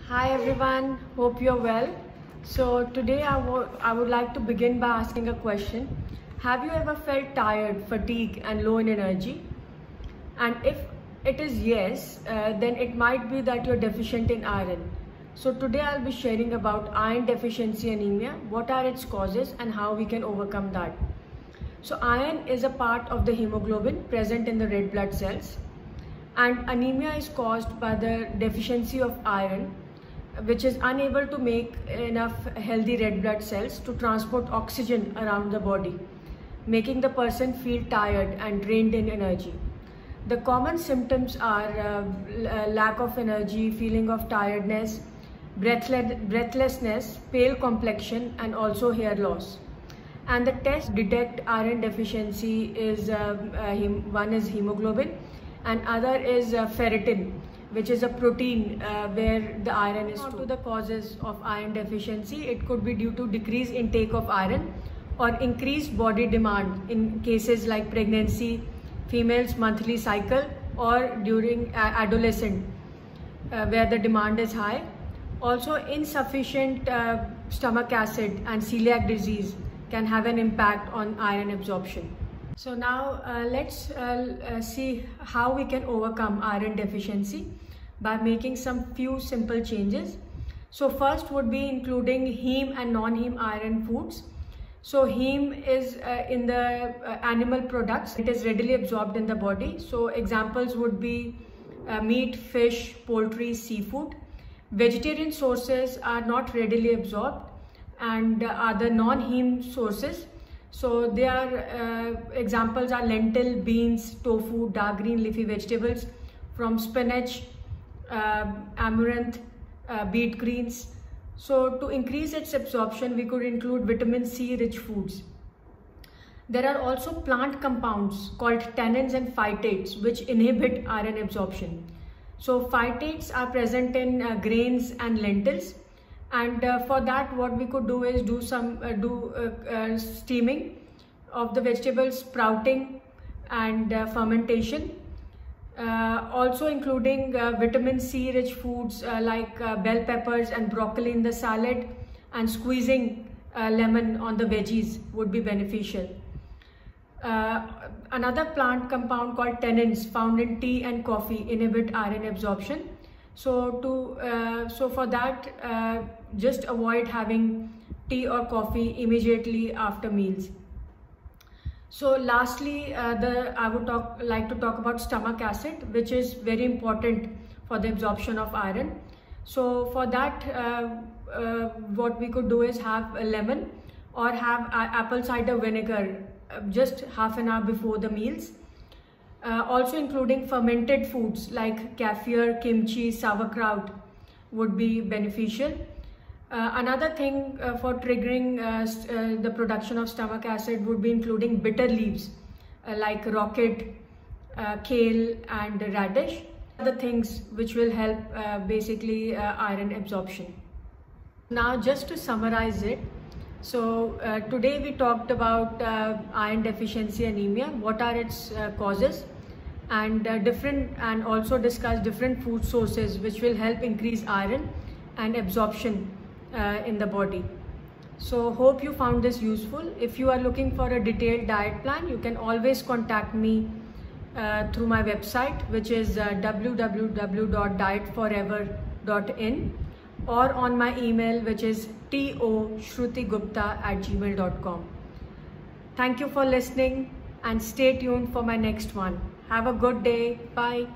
Hi everyone, hope you're well. So today I would like to begin by asking a question. Have you ever felt tired, fatigued and low in energy? And if it is yes, then it might be that you're deficient in iron. So today I'll be sharing about iron deficiency anemia, what are its causes and how we can overcome that. So iron is a part of the hemoglobin present in the red blood cells, and anemia is caused by the deficiency of iron, which is unable to make enough healthy red blood cells to transport oxygen around the body, making the person feel tired and drained in energy. The common symptoms are lack of energy, feeling of tiredness, breathlessness, pale complexion and also hair loss. And the test detect iron deficiency is one is hemoglobin and other is ferritin, which is a protein where the iron is stored. To the causes of iron deficiency, it could be due to decreased intake of iron or increased body demand in cases like pregnancy, female's monthly cycle, or during adolescence where the demand is high. Also, insufficient stomach acid and celiac disease can have an impact on iron absorption. So now let's see how we can overcome iron deficiency by making some few simple changes. So first would be including heme and non-heme iron foods. So heme is in the animal products. It is readily absorbed in the body. So examples would be meat, fish, poultry, seafood. Vegetarian sources are not readily absorbed and are the non-heme sources. So their examples are lentil, beans, tofu, dark green leafy vegetables from spinach, amaranth, beet greens. So to increase its absorption, we could include vitamin C rich foods. There are also plant compounds called tannins and phytates which inhibit iron absorption. So phytates are present in grains and lentils. And for that, what we could do is do steaming of the vegetables, sprouting and fermentation. Also including vitamin C rich foods like bell peppers and broccoli in the salad, and squeezing lemon on the veggies would be beneficial. Another plant compound called tannins found in tea and coffee inhibit iron absorption. So for that, just avoid having tea or coffee immediately after meals. So lastly, I would like to talk about stomach acid, which is very important for the absorption of iron. So for that, what we could do is have a lemon or have apple cider vinegar just half an hour before the meals. Also including fermented foods like kefir, kimchi, sauerkraut would be beneficial. Another thing for triggering the production of stomach acid would be including bitter leaves like rocket, kale and radish. The things which will help basically iron absorption. Now just to summarize it, so today we talked about iron deficiency anemia, what are its causes, and also discussed different food sources which will help increase iron and absorption in the body. So hope you found this useful. If you are looking for a detailed diet plan, you can always contact me through my website, which is www.dietforever.in, or on my email, which is toshrutigupta@gmail.com. Thank you for listening and stay tuned for my next one. Have a good day. Bye.